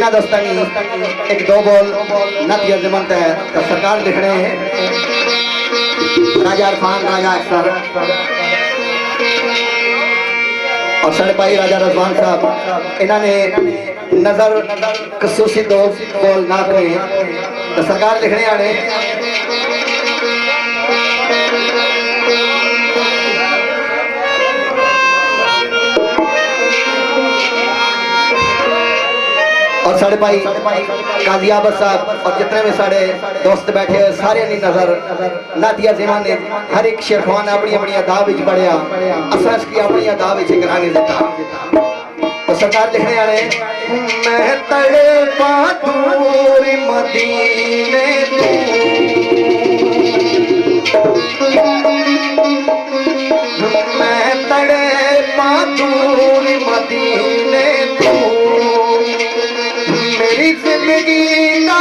इन्होंने दोस्तों एक दो बोल नतिया जमनत है तो सरकार लिखने राजा इरफान राजा अख्तर और साढ़े भाई राजा रजवान साहब इन्होंने नजर खसूसी दो बोल नात ने तो सरकार लिखने आने और साढ़े भाई काजी आबद साहब और जितने भी साढ़े दोस्त बैठे हुए सारे नी नजर नातिया जिमा ने हर एक शेरखान अपनी अपनी अदा विच पढ़िया असां की अपनी अदा विच करांगे देता तो सरकार लिखने वाले मैं तड़पा दूर मदीने तू मैं तड़पा दूर मदीने तू मेरी जिंदगी का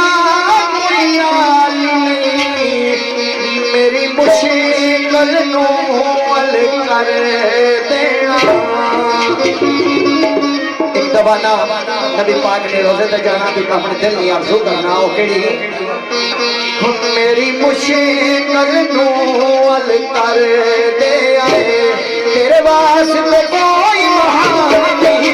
कोई हाल नहीं मेरी मुश्किल नू हल कर देना एक दबाना नबी पाक ने रोजे तक जाना भी अपने दिल में आरज़ू करना ओ केड़ी मेरी मुश्किल नू हल कर दे आए तेरे वास्ते कोई महान नहीं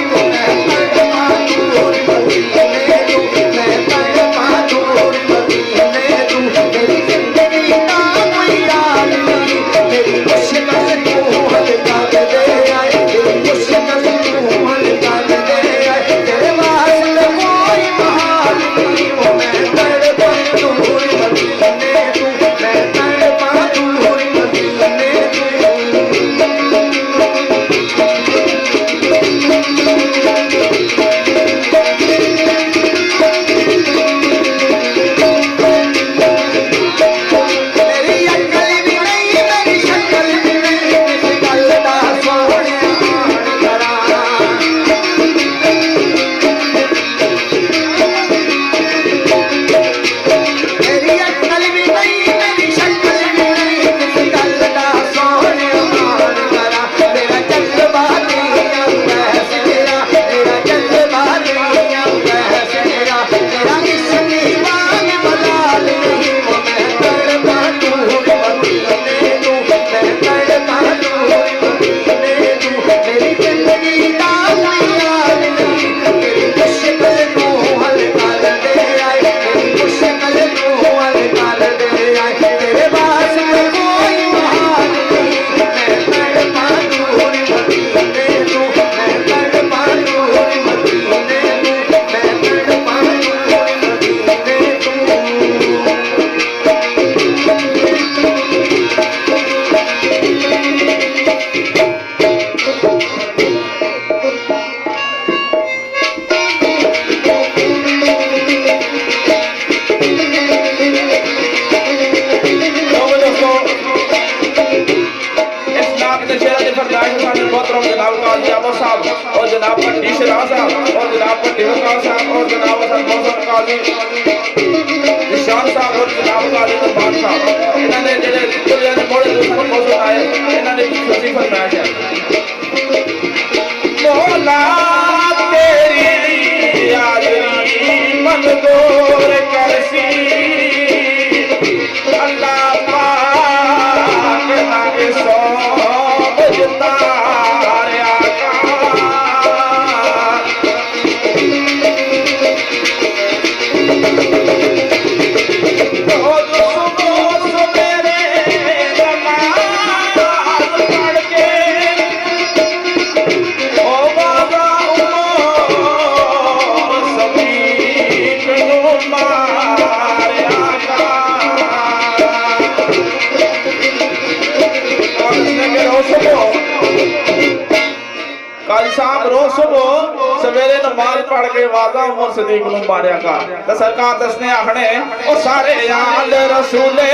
सरकार दसने आखने वो सारे आल रसूले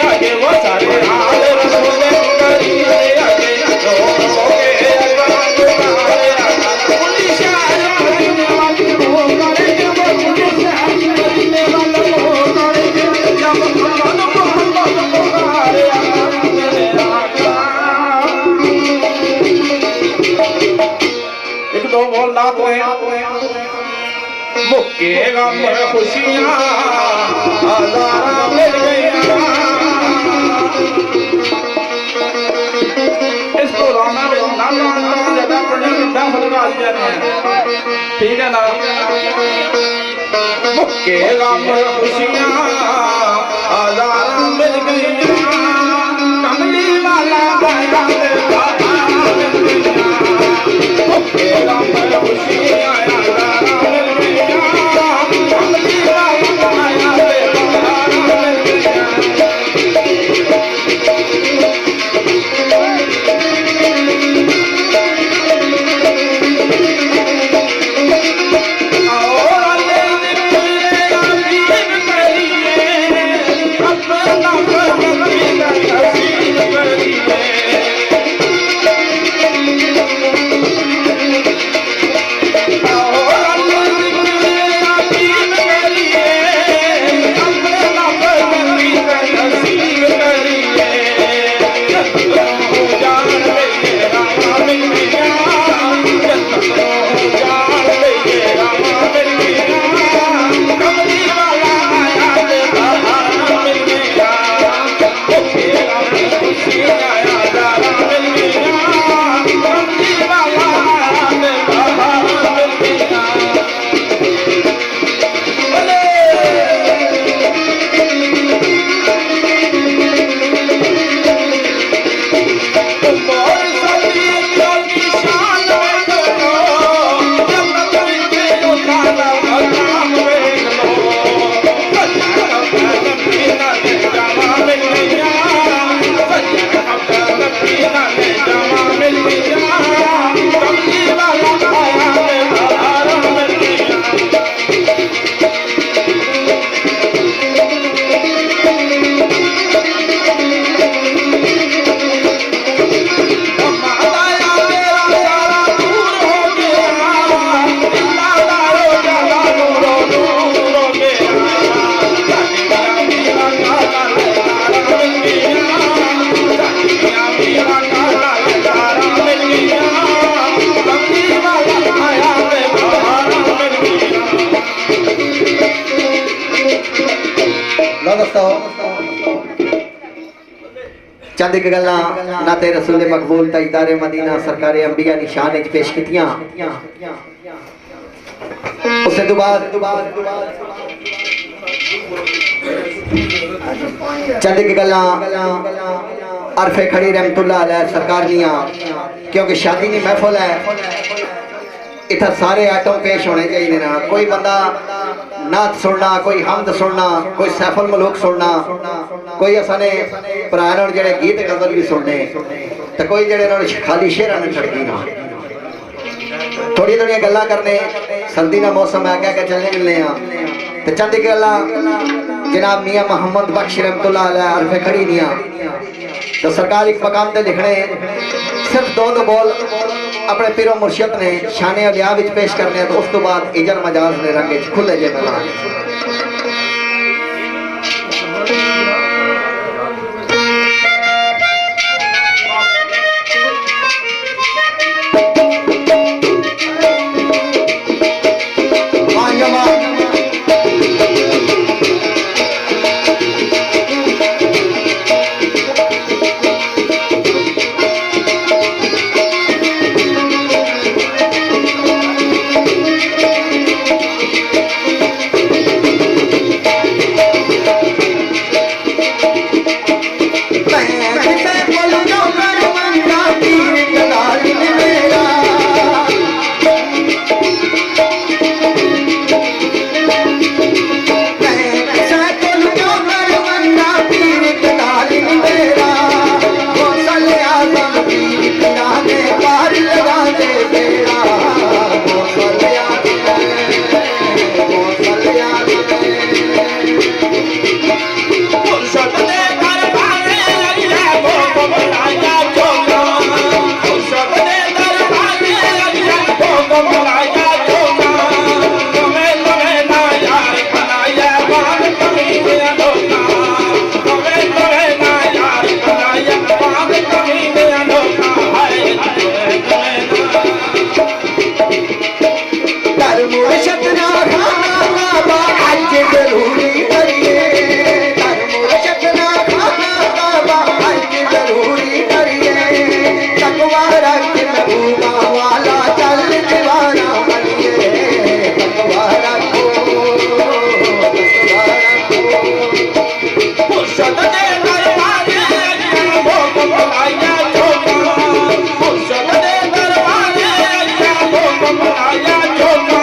आगे वो सारे आल रसूले आगे एक दो बोल ना मुक्के गम खुशियां हजारां मिल गईयां। इस तो राना ज्यादा ठीक है ना। मुक्के गम खुशियां हजारां मिल गईयां। कमली वाला आया ते बहार मिल गईयां। मुक्के गम खुशियां हजारां मिल गईयां। कमली वाला आया ते बहार मिल गईयां। चंद एक गल्लां नाते रसूल मकबूल ताजदारे मदीना सरकार अंबिया निशान विच पेश कीतियां। उससे तो बाद चंद एक गल्लां अरफे खड़ी रहमतुल्लाह अलैह सरकार दियां, क्योंकि शादी दी महफिल है, इतना सारे आइटम पेश होने चाहिए ना। कोई बंदा नात सुनना, कोई हमद सुनना, कोई सैफुल मलूक सुनना, कोई असने भरान जेड़े गीत गजल भी सुनने, तो कोई जेड़े खाली शेरा नहीं छड़की ना। थोड़ी थोड़ी गल्लां करने, सर्दी का मौसम है, कह के चलने मिलने तो चंद गल्लां जनाब मियाँ मोहम्मद बख्श रहमतुल्लाह अलैह अरफे खड़ी दियां। तो सरकार एक मकाम ते लिखने सिर्फ दो बोल अपने पीरो मुर्शिद ने शाने अलिया विच पेश करने, तो उस तो बाद इजर मजाज ने रंगे खुले जे मैदान। जरूरी करिए मुर्शद ना खाना काबा हज जरूरी करिए तकवा रख महबूबा वाला चल दीवाना बनिए तकवा रखो मुर्शद दे दरबारे भोग बनाया चोका मुर्शद दे दरबारे भोग बनाया चोका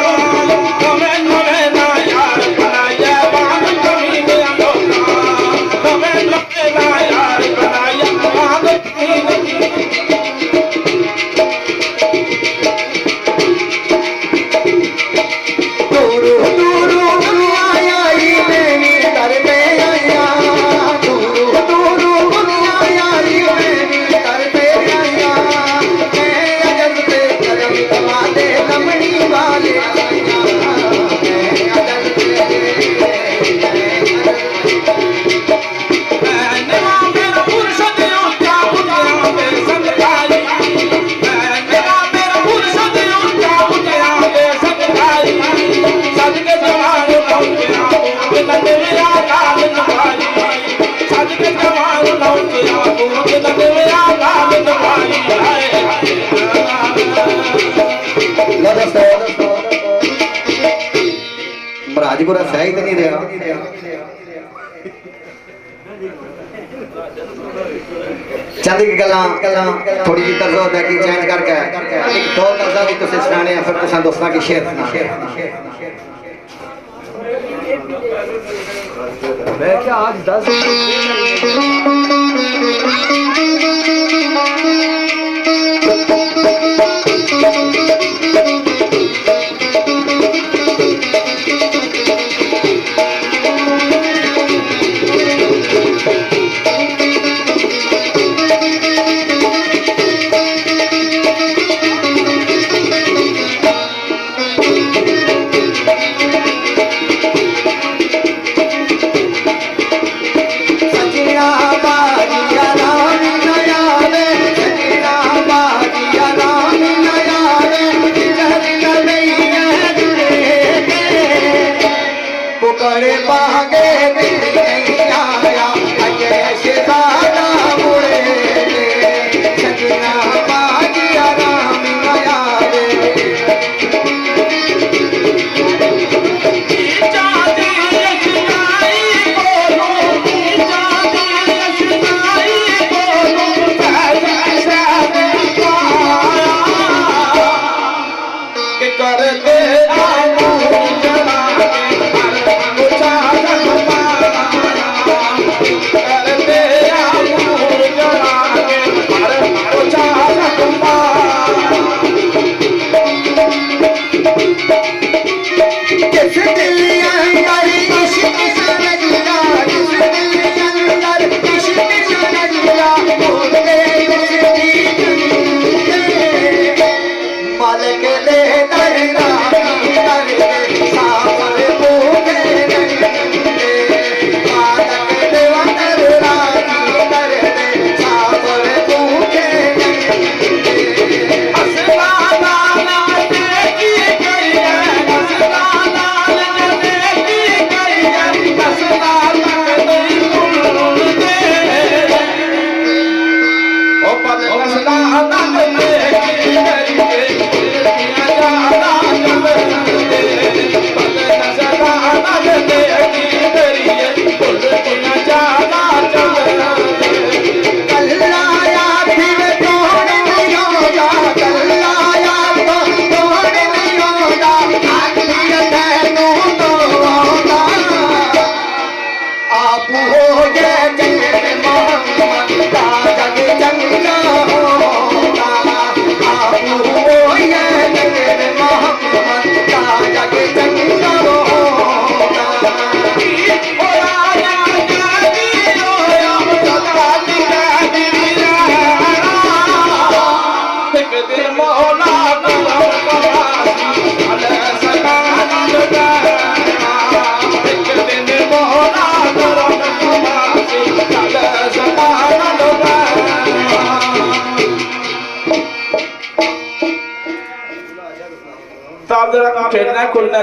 तमें तमें ना यार बनाया बाग कमी गया धोखा तमें तमें ना यार बनाया बाग कमी दूरू दूरू दुनिया आई मेरी दर पे आया दूरू दूरू दुनिया आई मेरी दर पे आया मैं अजब पे करम कमाते लमड़ी वाले आया मैं अजब पे मेरा मुर्शद उनका बुनिया में संगाई मेरा मुर्शद उनका बुनिया में संगाई सदके जवान लौटे आओ बिना मेरा लाल नवाई सदके जवान लौटे आओ बिना मेरा लाल नवाई लो दोस्तों महाराजपुरा सही तो नहीं रहा चंद की गल्लां थोड़ी जी तर्ज होता है कि चेंज करके एक दो तर्जा भी तुझे सुनाने हैं फिर तुझे दोस्तों की शेर मैं क्या आज 10 पुकड़े बागे नहीं आया अजय शहजादा मुड़े सजना बाजिया राम नया रे जादी यशनाई बोलो जादी यशनाई बोलो ऐसा के करते आमू जना साहब जरा खेलना खुलना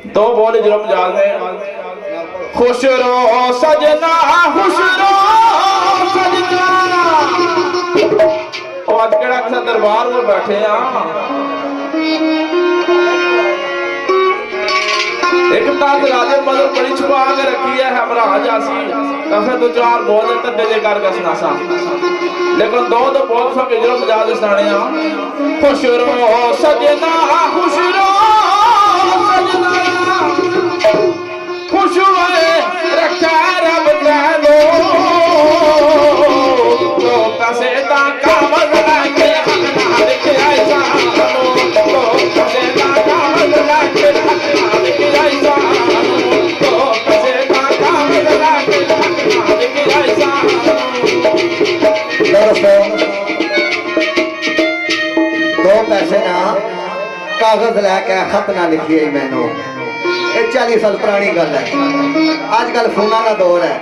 दो बोल जुर्म जाग में खुश रहो सजना खुश रहो सजना। और आज केड़ा किसी दरबार में बैठे एक ताज राजे मदर बड़ी छुपा के रखी है हमरा जासी कफे दो चार बोल तड्डे जे करके सुनासा लेकिन दो दो बोल सब जुर्म जाग सुनाने खुश रहो सजना खुश रहो सजना खुश हुए रखा रब जानो तो पैसे दा कामल लाके हकनार के ऐसा तो पैसे दा कामल लाके हकनार के ऐसा तो पैसे दा कामल लाके हकनार के ऐसा। दोस्तों दो पैसे ना कागज लैके खत ना लिखिए मैनू 40 साल पुरानी गल है। आजकल फोना का दौर है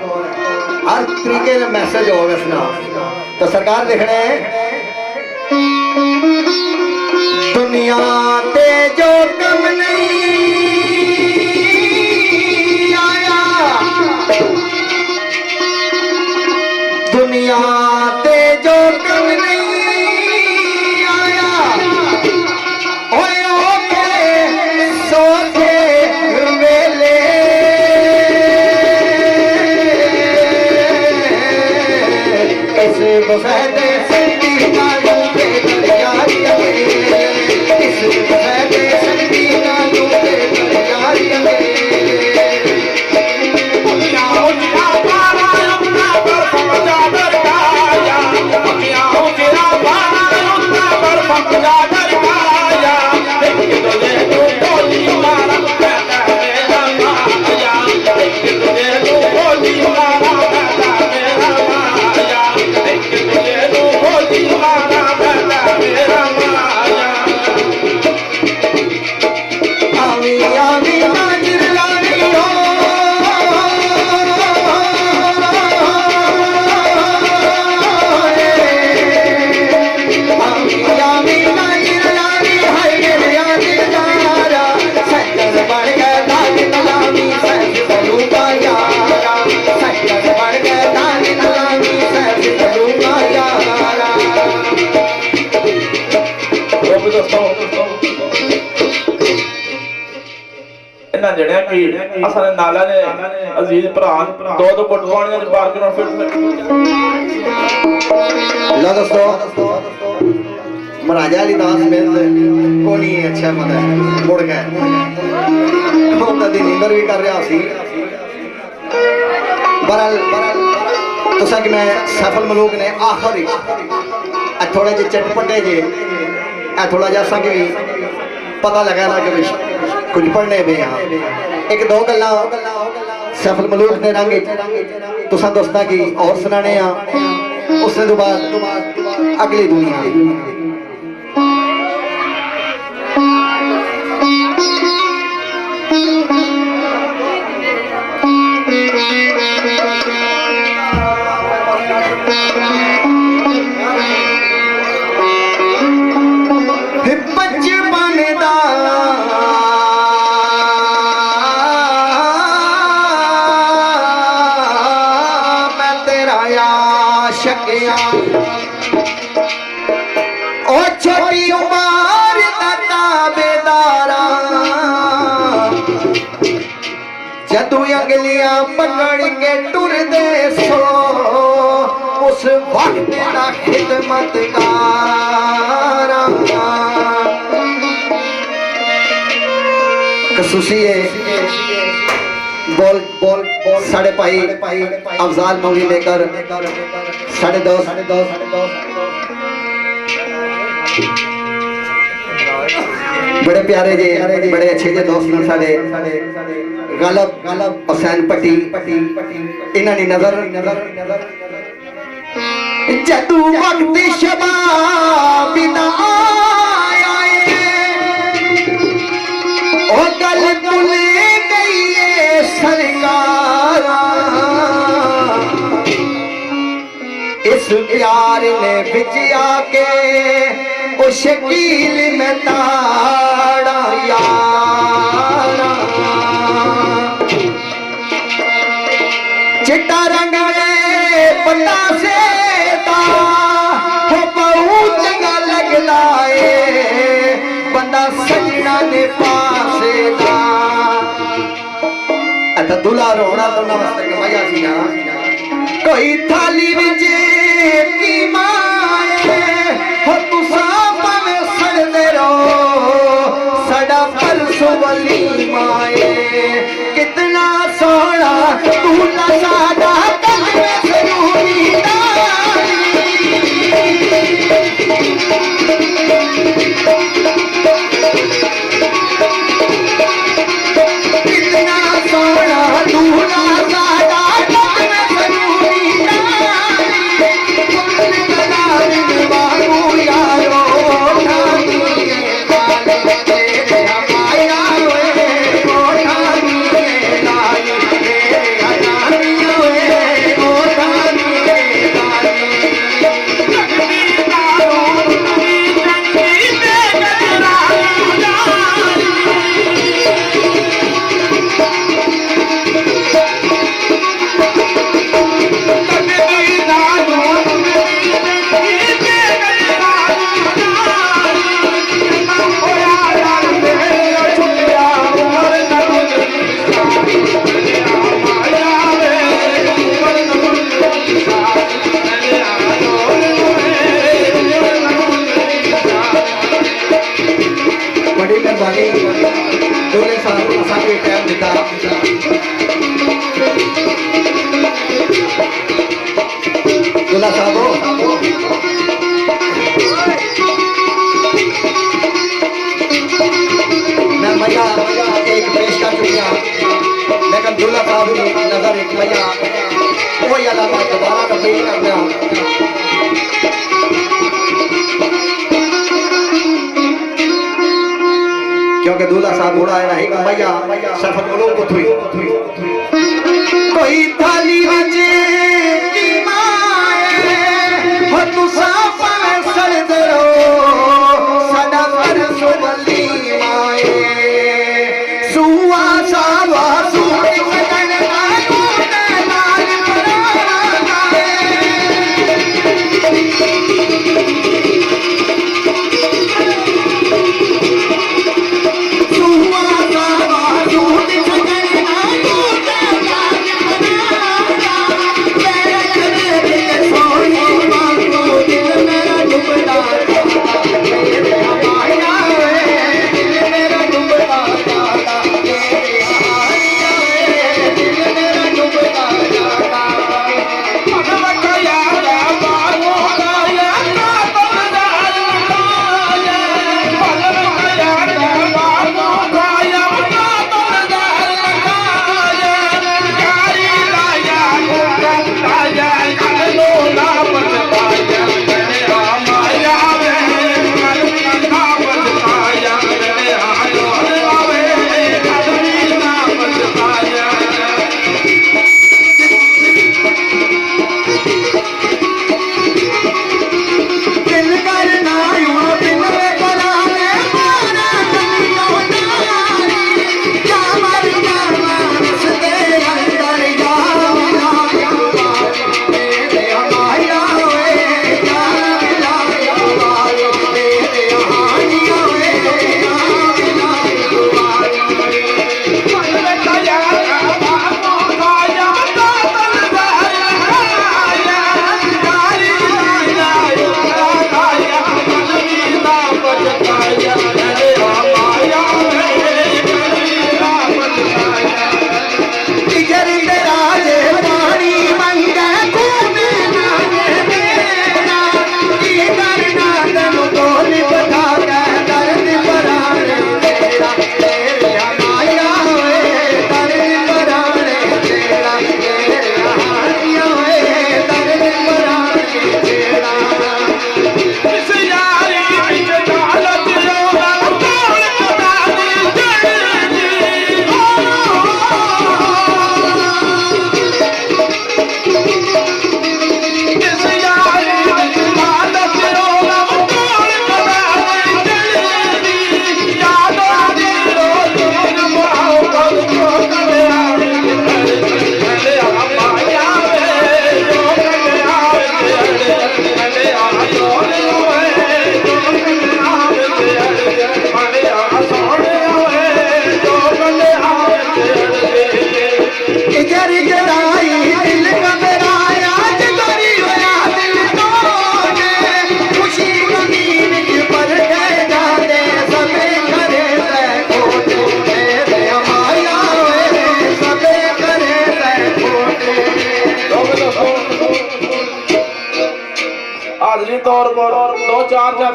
हर तरीके का मैसेज हो वैसना तो सरकार लिखने दुनिया ते जो कम नहीं आया दुनिया ते जो कम नहीं आया ओए ओके सोचे वेले इस बफैदे संगी कालू पे दरिया लगे इस बफैदे संगी कालू पे दरिया लगे असल नाला ने अजीज भरा दो दो गुट पानी च पार के फिर लो दोस्तों महाराजा अलीदास मिल कोनी अच्छा पता है मुड़ गए होता दिन नींदर भी कर रहा सी बरल तुसा कि मैं सफल मलूक ने आखिर थोड़े जे चटपटे जे थोड़ा जा सा कि पता लगा ना कि कुछ पढ़ने में यहाँ एक दो गल्ला सफल मलूक ने रंग तुसा दोस्ता की और सुनाने उसने तो बाद अगली दुनिया छोटी उमर दावेदारा जदू अंगलियां पकड़ के टुर दे सो उस वक्त दा खिदमतगारा खसूसी बोल बोल साढ़े भाई अफजाल मौली लेकर साढ़े दो बड़े प्यारे जे बड़े अच्छे जे दोस्त ने साढ़े गालब हुसैन पट्टी इन्हां दी नजर जदू वक्त शबाब दा आया ओ गल भुल गई है सरकार इस प्यार ने बिच आके ओ शकील में ताड़ा यारा चिट्टा रंग में पता से दा हो बहुत चंगा लगदा है बंदा सजना ने पासे दा अता दूल्हा रोना तो नमस्ते के मजा सी ना कोई थाली विच की माए हो तुसा भावे सड़दे रहो सड़ा परसों वली माए कितना सोना दूल्हा साडा कलमे जरूरी कितना सोना दूल्हा साडा कलमे जरूरी बाबू यारो बड़ी मेहरबानी दूल्हे साहब असांखे टाइम दिता दूल्हा साहब मैं मजा एक पेश कर चुका लेकिन दूल्हा साहब की नजर एक मजा वही अलावा दोबारा तो पेश कर दिया क्योंकि दूल्हा साहब उड़ा है नहीं मैया सफर को लोग थुई कोई थाली बजे की माए हो तुसा पावे सड़दे रहो सदा परसों वली माए सुआ सावा सुई मदन आयो लाल पराना है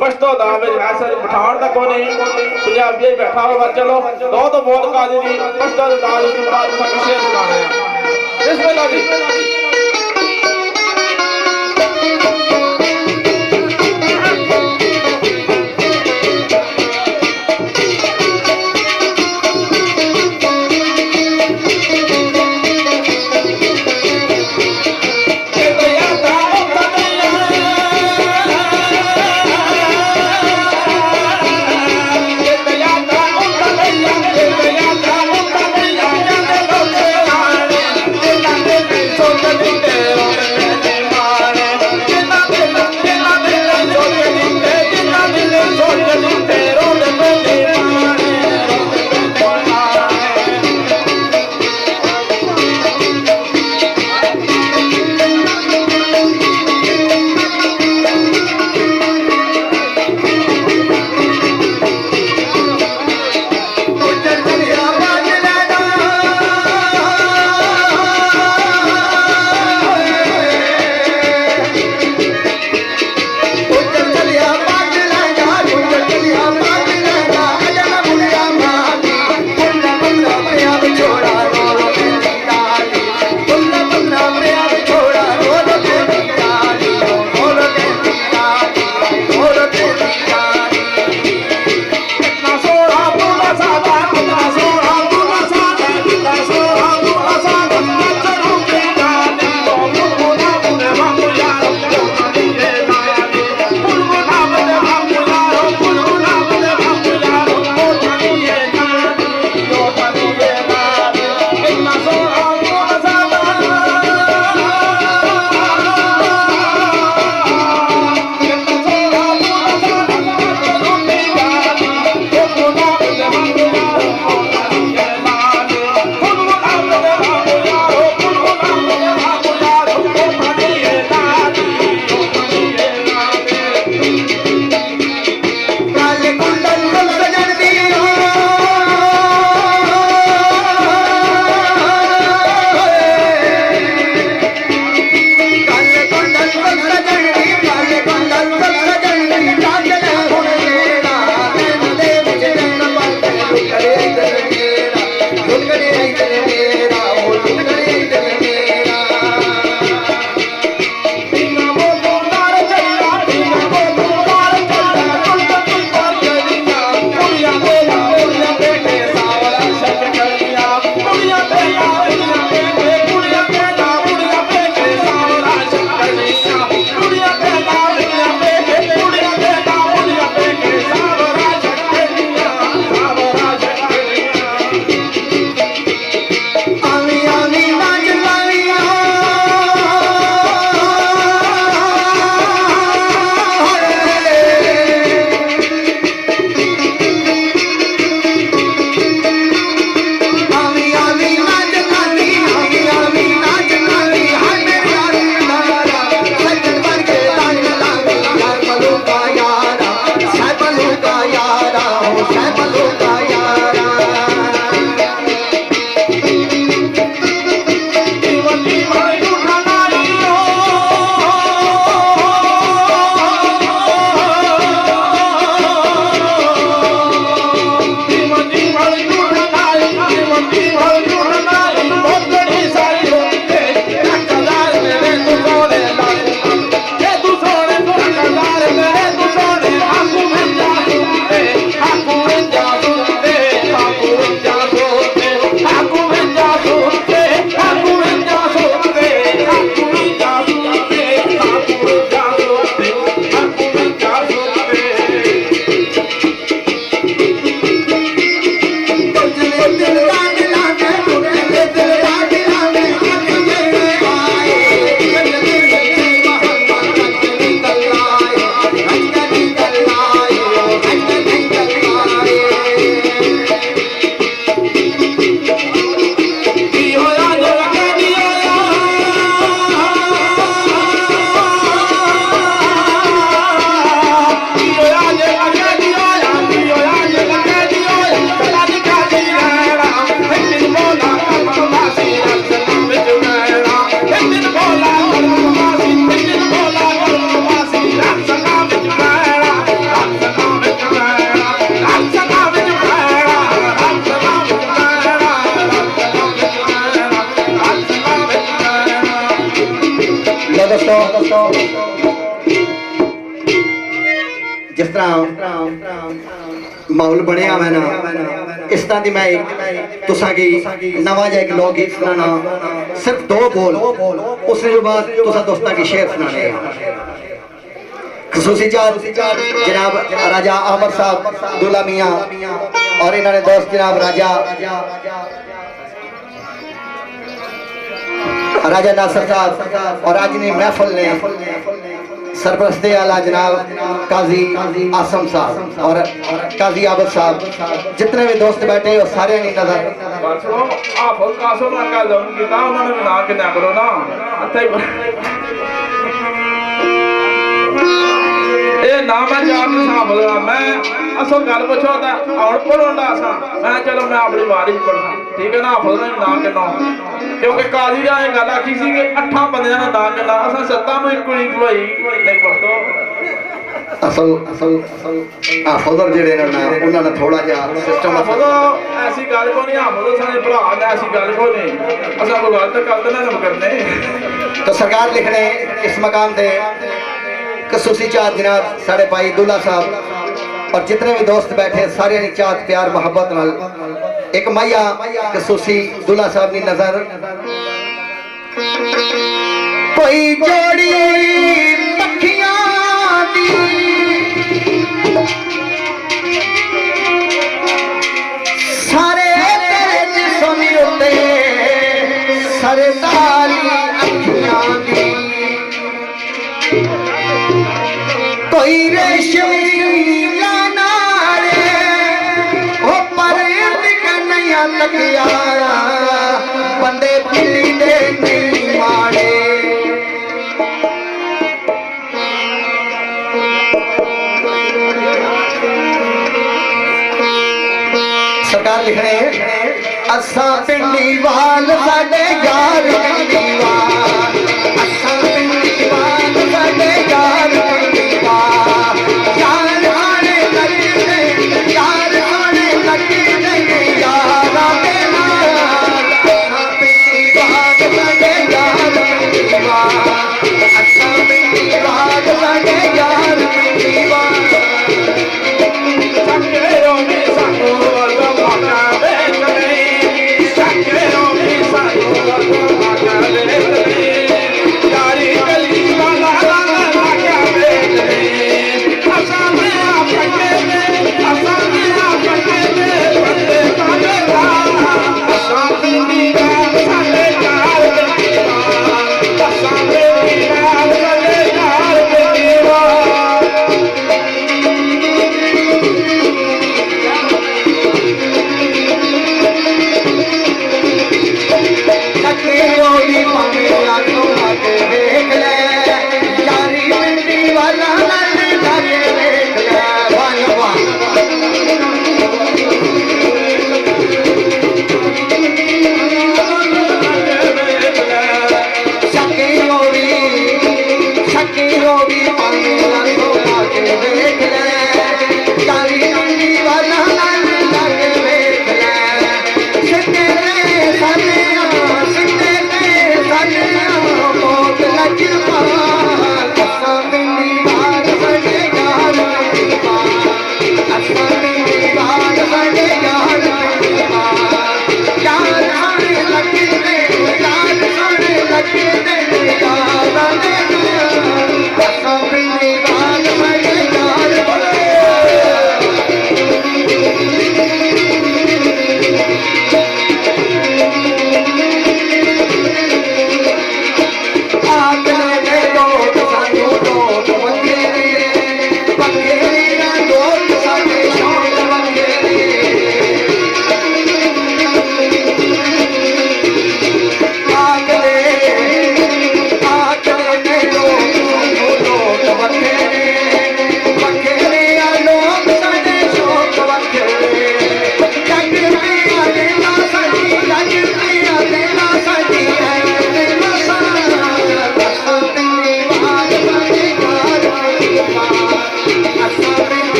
पश्तो दा विच वैसे पठान दा कोई नहीं पंजाबी बैठा होगा चलो दो तो बहुत काजी दी पश्तो दा दाल उसके बाद हम शेर सुनाने हैं बिस्मिल्लाह जी जिस तरह माहौल बनया मैं ना इस तरह की मैं तुसा की नवा जा एक लोक गीत सुनाना सिर्फ 2 बोल उसने जो बाद तुसा दोस्तां की शेर सुनाने खसूसी चार जनाब राजा अहमद साहब दूल्हा मियां और इन्होंने दोस्त जनाब राजा नासिर साहब और आज ने महफिल ने सरपरस्ती आला जनाब काजी आसम साहब और काजी आबद साहब जितने भी दोस्त बैठे हो सारे नहीं नजर सुनो आप कासो ना का जम कीता उन्होंने ना के ना करो ना ए ना मैं जान सा बोलना मैं असल गल पूछो ता और पढ़ोंदा सा मैं चलो मैं अपनी बारी पढ़ा ठीक है ना बोलना ना के ना क्योंकि काजी ने ये गल आखी सी कि 8 बंदियां दा ना के ना असा सत्ता में कुड़ी कोई नहीं पढ़तो असल फदर जेड़े ना उन्होंने थोड़ा जा सिस्टम ऐसी गल को नहीं हम सारे भरा ने ऐसी गल को नहीं असा कोई गलत करते ना करने तो सरकार लिखने इस मकाम पे खसूसी चार जनाब साढ़े भाई दूल्हा साहब और जितने भी दोस्त बैठे सारे ने चाहत प्यार मोहब्बत नाल एक मैया खसूसी दूल्हा साहब की नजर कोई जोड़ी पखियां दी सारे तेरे जिस्म उत्ते सरदारी अखियां दी कोई रेशमी लाना रे ओ पर कन्हैया लगिया बंदे पिली दे नहीं मारे सरकार लिख रहे हैं असा पिंडी वाल साडे यार पिंडी वाल असा पिंडी वाल साडे यार पिंडी वाल यार आने लगे यार आने लगे यारा दे नाल असा पिंडी वाल साडे यार पिंडी वाल असा पिंडी वाल साडे यार पिंडी वाल Dari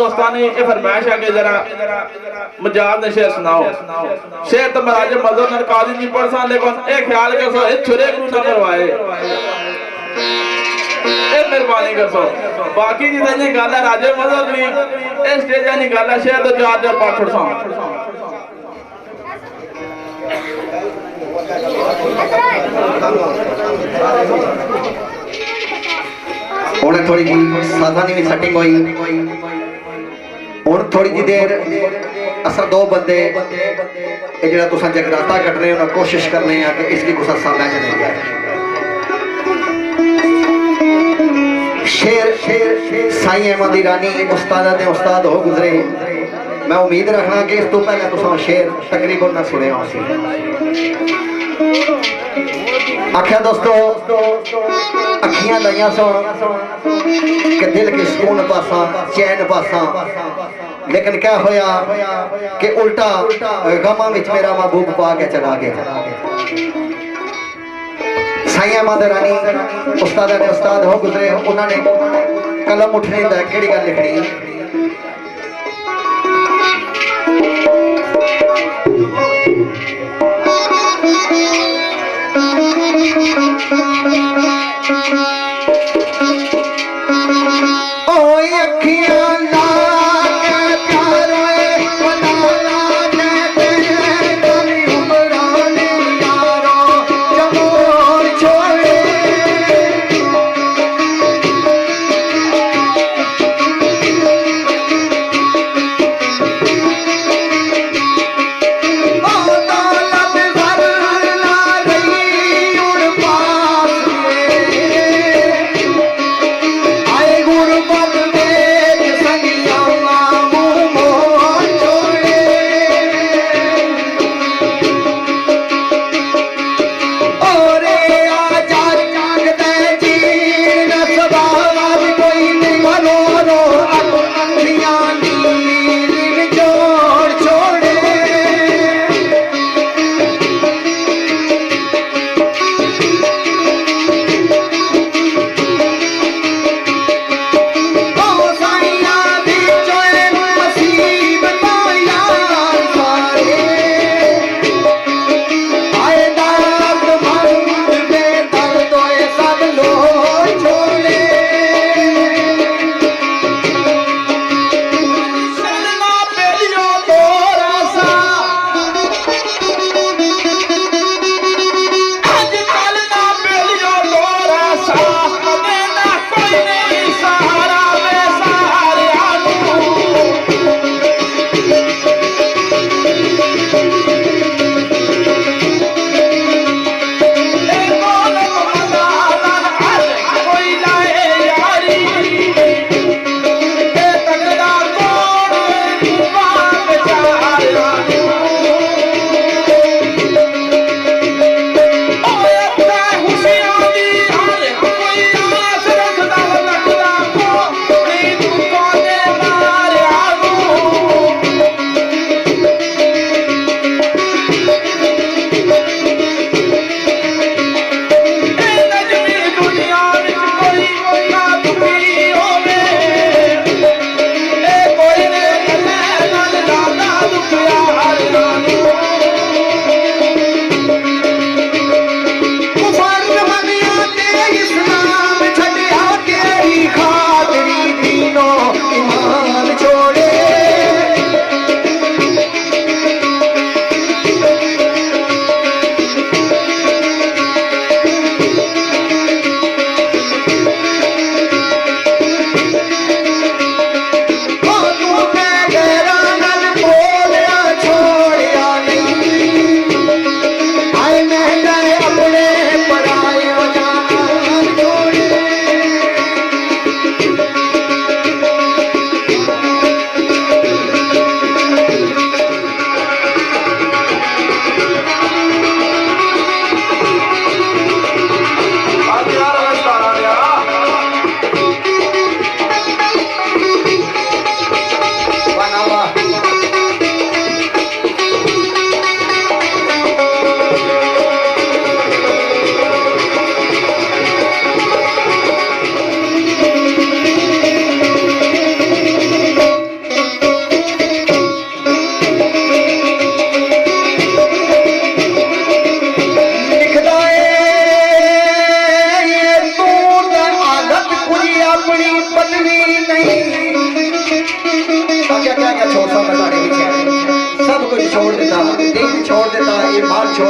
दोस्तों ने ये फरमाइश है कि जरा मजाज ने शेर सुनाओ। शेर तो महाराज मजहर ने काजी नहीं पढ़ सा, लेकिन ये ख्याल कर सो ये छुरे गुरु ना करवाए, ये मेहरबानी कर सो। बाकी जितनी गल है राजे मजहर की इस स्टेज की गल है, शेर तो चार चार पाँच छोड़ उन्हें थोड़ी जी साधानी भी सेटिंग हुई। हुण थोड़ी जी देर असा दो बंदे जो तुसा जगराता कट रहे हो कोशिश करने हैं कि इसकी कुछ समझ नहीं आए। शेर शेर साईं अहमद ईरानी उस्ताद ने उस्ताद हो गुजरे। मैं उम्मीद रखना कि इस तो पहले तुसा शेर तकरीबन ना सुने आख्या दोस्तों अखियां लाइया सुन कि दिल की सुकून पासा चैन पासा, लेकिन क्या होया कि उल्टा गमा विच मेरा महबूब पा के चला गया। साईं अहमद ईरानी उस्ताद ने उस्ताद हो गुजरे। उन्होंने कलम उठने दा केड़ी गल लिखनी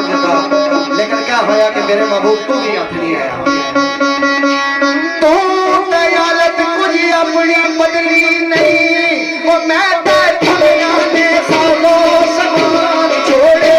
महबूब देता, लेकिन क्या होया कि मेरे महबूब तू भी हाथ नहीं आया। तू दयालत कुछ अपनी बदली नहीं, वो मैं दुनिया में सालो समान छोड़े।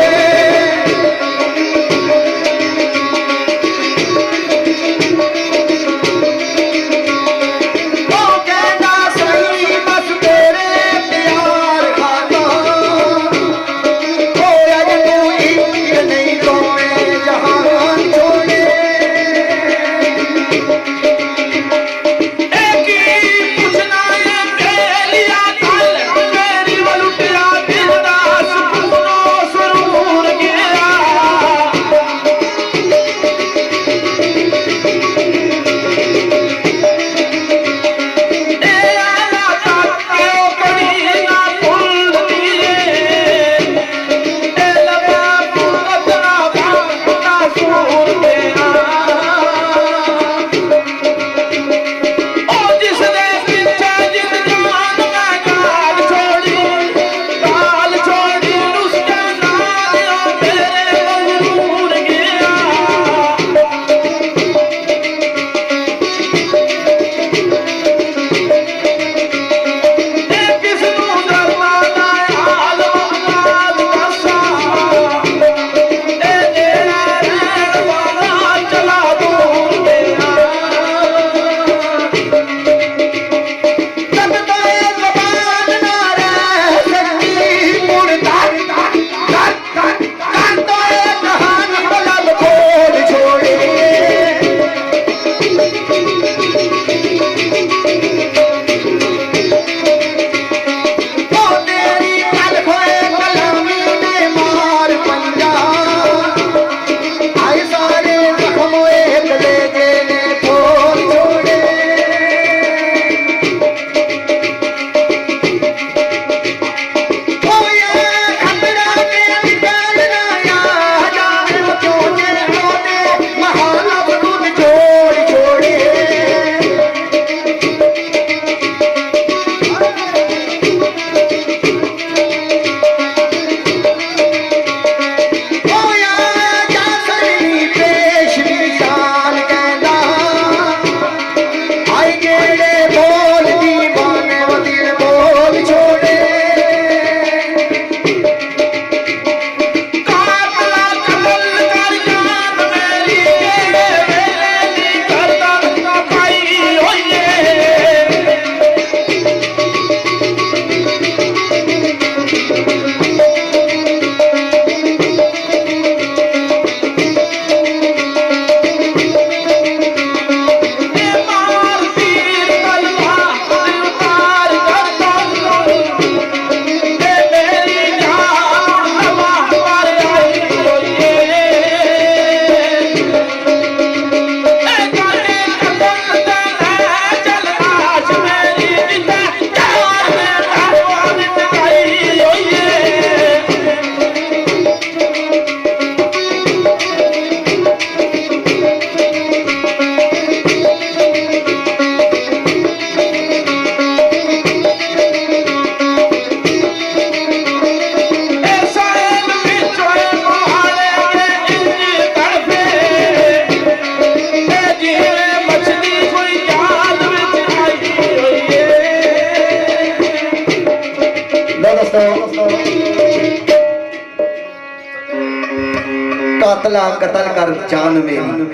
कातला कतल कर जान मेरी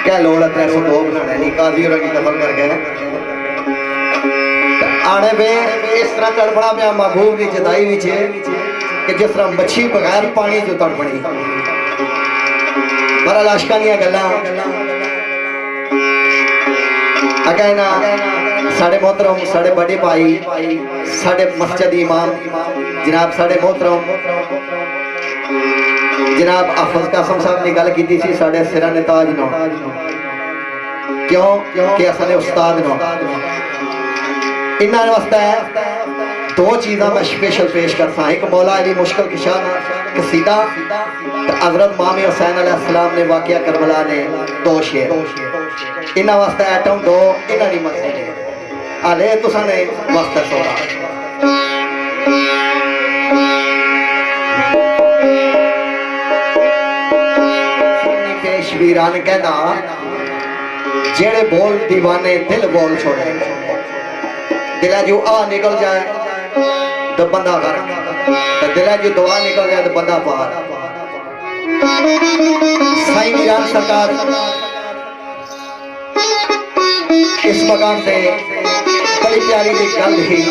क्या लोड़ है 302 बनाने नहीं काजी और की कतल कर गए आने वे इस तरह तड़पना पे महबूब की जदाई भी है कि जिस तरह मच्छी बगैर पानी जो तड़पनी पर लाशका दियां गल्लां अगे ना साढ़े मोहतरम साढ़े बड़े भाई साढ़े मस्जिद इमाम जनाब साढ़े मोहतरम जनाब आफज कासम साहब ने गल की सी साढ़े सिरा ने ताज नो क्यों कि असने उस्ताद नो इन्होंने वास्ते दो चीज़ा मैं स्पेशल पेश करता एक मौला अली मुश्किल किशा कसीदा हजरत मामी हुसैन अलैहिस्सलाम ने वाकया करबला ने दो शेर इन्होंने वास्ते आइटम दो इन्होंने मर्जी ने आले तुसा ने वास्ते सोना। 「वीरान कहना जेड़े बोल दीवाने दिल बोल छोड़े दिला जो आ निकल जाए तो बंदा कर तो दिला जो दुआ निकल जाए तो बंदा पार साईं वीरान सरकार इस मकाम से बड़ी प्यारी दी गल ही